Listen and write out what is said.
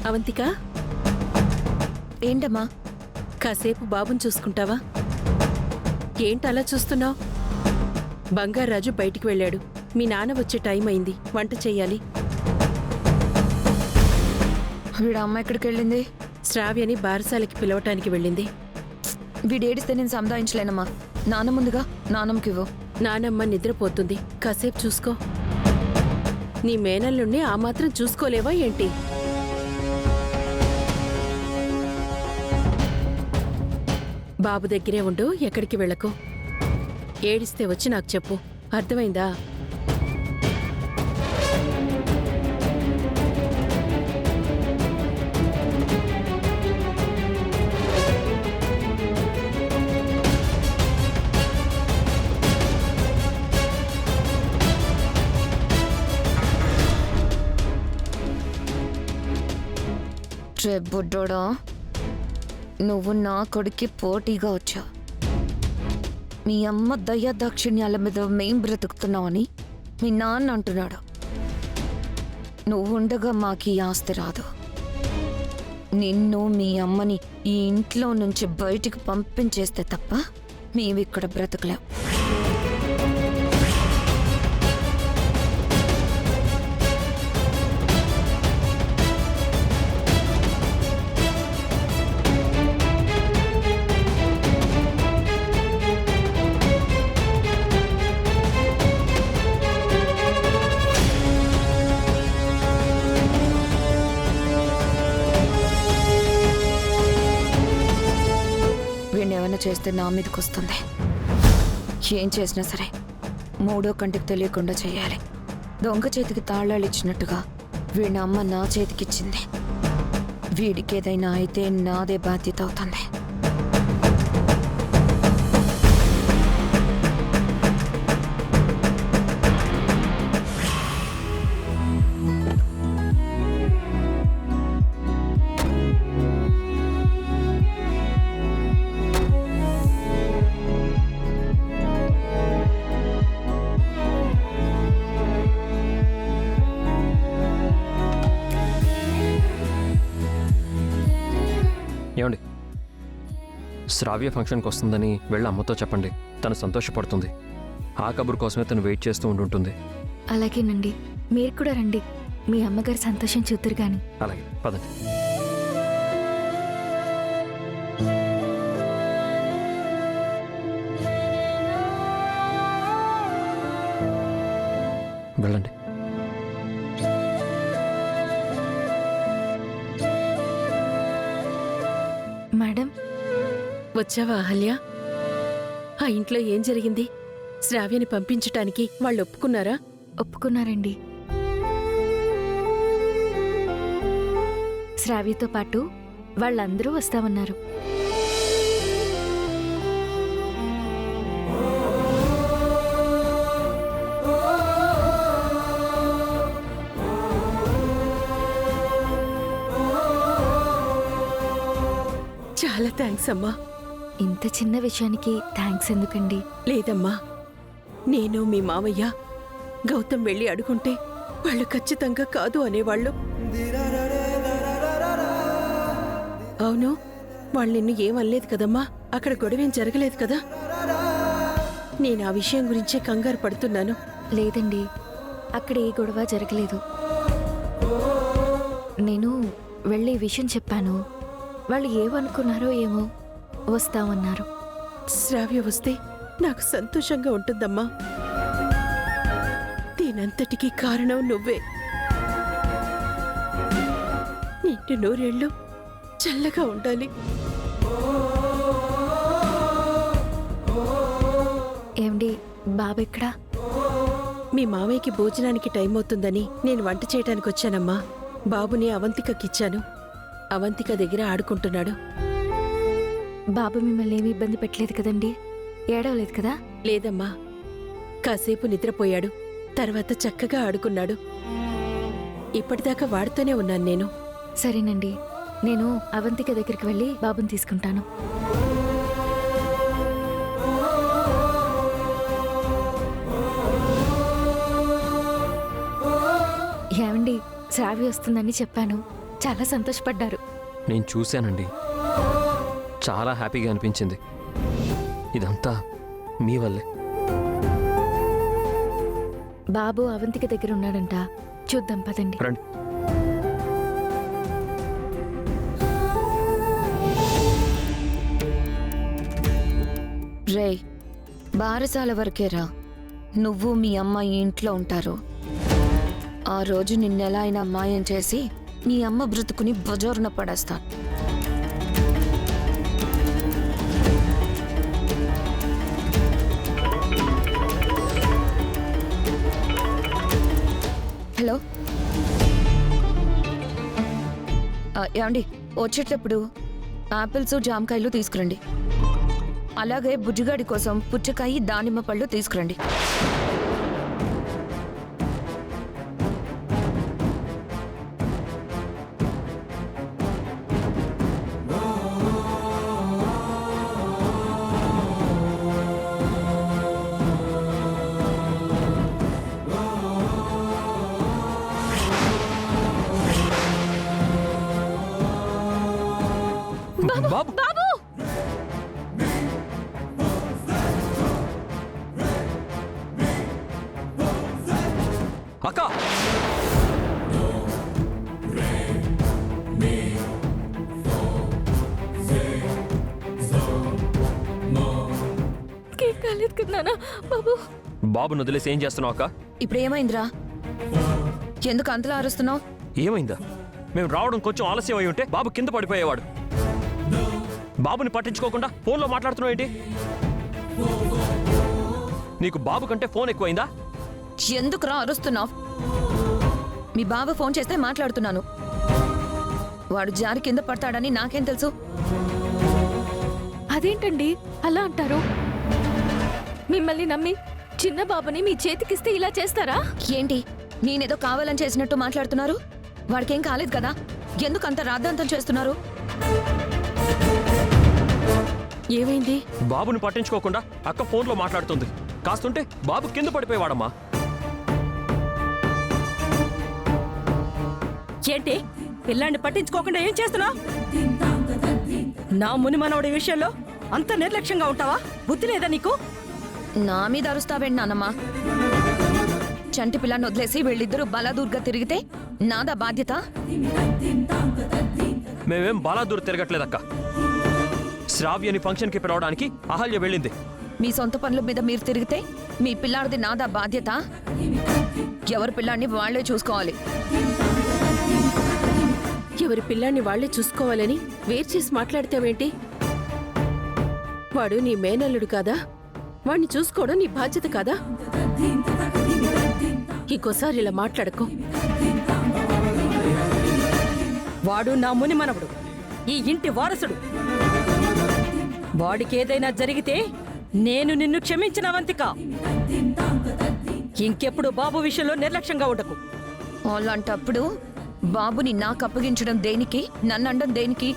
అవంతిక, ఏంటమ్మా? కాసేపు బాబుని చూసుకుంటావా? ఏంటలా చూస్తున్నావు? బంగారాజు బయటికి వెళ్ళాడు. మీ నాన్న వచ్చే టైం అయింది. వంట చెయ్యాలి. వీడు అమ్మ ఎక్కడికి వెళ్ళింది? శ్రావ్యని బారసాలకి పిలవటానికి వెళ్ళింది. వీడేడిస్తే నేను సంధాయించలేనమ్మా. నాన్న ముందుగా నాన్నమ్మకివ్వు. నానమ్మ నిద్రపోతుంది. కాసేపు చూసుకో. నీ మేనల్లుణ్ణి ఆ మాత్రం చూసుకోలేవా ఏంటి? బాబు దగ్గరే ఉండు, ఎక్కడికి వెళ్ళకు. ఏడిస్తే వచ్చి నాకు చెప్పు, అర్థమైందా? రే బుడ్డోడా, నువ్వు నా కొడుక్కి పోటీగా వచ్చావు. మీ అమ్మ దయా దాక్షిణ్యాల మీద మేం బ్రతుకుతున్నావని మీ నాన్న అంటున్నాడు. నువ్వు ఉండగా మాకు ఈ ఆస్తి రాదు. నిన్ను మీ అమ్మని ఈ ఇంట్లో నుంచి బయటికి పంపించేస్తే తప్ప మేమిక్కడ బ్రతకలేం. ఏమైనా చేస్తే నా మీదకి వస్తుంది. ఏం చేసినా సరే మూడో కంటికి తెలియకుండా చేయాలి. దొంగ చేతికి తాళాలు ఇచ్చినట్టుగా వీడి అమ్మ నా చేతికిచ్చింది. వీడికి ఏదైనా అయితే నాదే బాధ్యత అవుతుంది. ఏమండి, శ్రావ్య ఫంక్షన్కి వస్తుందని వెళ్ళి అమ్మతో చెప్పండి. తను సంతోషపడుతుంది. ఆ కబురు కోసమే తను వెయిట్ చేస్తూ ఉంటుంటుంది. అలాగేనండి, మీరు కూడా రండి. మీ అమ్మగారు సంతోషం చూద్దరు గాని. అలాగే, పదండి. వెళ్ళండి. మేడం, వచ్చావా అహల్య? ఆ ఇంట్లో ఏం జరిగింది? శ్రావ్యని పంపించటానికి వాళ్ళు ఒప్పుకున్నారా? ఒప్పుకున్నారండి. శ్రావ్యతో పాటు వాళ్ళందరూ వస్తామన్నారు. చాలా థ్యాంక్స్ అమ్మా. ఇంత చిన్న విషయానికి థ్యాంక్స్ ఎందుకండి? లేదమ్మా, నేను మీ మావయ్య గౌతమ్ వెళ్ళి అడుగుంటే వాళ్ళు ఖచ్చితంగా కాదు అనేవాళ్ళు. అవును, వాళ్ళు నిన్ను ఏమనలేదు కదమ్మా? అక్కడ గొడవేం జరగలేదు కదా? నేను ఆ విషయం గురించే కంగారు పడుతున్నాను. లేదండి, అక్కడ ఏ గొడవ జరగలేదు. నేను వెళ్ళి ఈ విషయం చెప్పాను. వాళ్ళు ఏమనుకున్నారో ఏమో, వస్తామన్నారు. శ్రావ్య వస్తే నాకు సంతోషంగా ఉంటుందమ్మా. దీనంతటికీ కారణం నువ్వే. నిండు నూరేళ్ళు చల్లగా ఉండాలి. ఏమండి, బాబెక్కడా? మీ మావయ్యకి భోజనానికి టైం అవుతుందని నేను వంట చేయడానికి వచ్చానమ్మా. బాబుని అవంతికకిచ్చాను. అవంతిక దగ్గర ఆడుకుంటున్నాడు. బాబు మిమ్మల్ని ఏమీ ఇబ్బంది పెట్టలేదు కదండి? ఏడవలేదు కదా? లేదమ్మా, కాసేపు నిద్రపోయాడు. తర్వాత చక్కగా ఆడుకున్నాడు. ఇప్పటిదాకా వాడుతూనే ఉన్నాను నేను. సరేనండి, నేను అవంతిక దగ్గరికి వెళ్ళి బాబుని తీసుకుంటాను. ఏమండి, శ్రావ్య వస్తుందని చెప్పాను. చాలా సంతోషపడ్డారు. నేను చూశానండి, చాలా హ్యాపీగా అనిపించింది. ఇదంతా మీ వల్లే. బాబు అవంతిక దగ్గర ఉన్నాడంట, చూద్దాం పదండి. రండి. రేయ్, బారసాల వరకేరా నువ్వు మీ అమ్మ ఈ ఇంట్లో ఉంటారు. ఆ రోజు నిన్నెలా అయినా మాయం చేసి మీ అమ్మ బ్రతుకుని బజోరున పడేస్తాను. హలో, ఏమండి, వచ్చేటప్పుడు ఆపిల్స్ జామకాయలు తీసుకురండి. అలాగే బుజ్జిగాడి కోసం పుచ్చకాయ దానిమ్మ పళ్ళు తీసుకురండి. బాబు బాబు అక్క, కేక్ కాలేదు కదనా బాబు. బాబుని వదిలేసి ఏం చేస్తున్నావు అక్క? ఇప్పుడు ఏమైందిరా? ఎందుకు అంతలా అరుస్తున్నావు? ఏమైందా? మేము రావడం కొంచెం ఆలస్యం అయి ఉంటే బాబు కింద పడిపోయేవాడు. బాబుని పట్టించుకోకుండా ఫోన్లో మాట్లాడుతున్నావు ఏంటి? నీకు బాబు కంటే ఫోన్ ఎక్కువైందా? ఎందుకురా అరుస్తున్నావు? మీ బావ ఫోన్ చేస్తే మాట్లాడుతున్నాను. వాడు జారి కింద పడతాడని నాకేం తెలుసు? అదేంటండి అలా అంటారు? మిమ్మల్ని నమ్మి చిన్న బాబుని మీ చేతికిస్తే ఇలా చేస్తారా? ఏంటి, నేనేదో కావాలని చేసినట్టు మాట్లాడుతున్నారు? వాడికేం కాలేదు కదా, ఎందుకు అంత రాద్ధాంతం చేస్తున్నారు? ఏమైంది? బాబుని పట్టించుకోకుండా అక్క ఫోన్లో మాట్లాడుతుంది. కాస్తుంటే బాబు కింద పడిపోయేవాడమ్మా. ఏంటి పిల్లాన్ని పట్టించుకోకుండా ఏం చేస్తున్నావు? నా ముని మనవడి విషయంలో అంత నిర్లక్ష్యంగా ఉంటావా? బుద్ధి లేదా నీకు? నా మీద అరుస్తావేంటి నానమ్మా? చంటి పిల్లాన్ని వదిలేసి వీళ్ళిద్దరూ బలాదూర్గా తిరిగితే నాదా బాధ్యత? మేమేం బాలాదూర్ తిరగట్లేదక్క. శ్రావ్యని ఫంక్షన్కి పిలవడానికి అహల్య వెళ్ళింది. మీ సొంత పనుల మీద మీరు తిరిగితే మీ పిల్లాడిది నాదా బాధ్యత? ఎవరి పిల్లాడిని వాళ్లే చూసుకోవాలి. ఎవరి పిల్లాన్ని వాళ్లే చూసుకోవాలని వేరు చేసి మాట్లాడితేవేంటి? వాడు నీ మేనల్లుడు కాదా? వాణ్ణి చూసుకోవడం నీ బాధ్యత కాదా? ఇంకోసారి ఇలా మాట్లాడకు. వాడు నా ముని మనవడు, ఈ ఇంటి వారసుడు. వాడికి ఏదైనా జరిగితే నేను నిన్ను క్షమించిన అవంతిక. ఇంకెప్పుడు బాబు విషయంలో నిర్లక్ష్యంగా ఉండకు. అలాంటప్పుడు బాబుని నాకు అప్పగించడం దేనికి? నన్నండం దేనికి?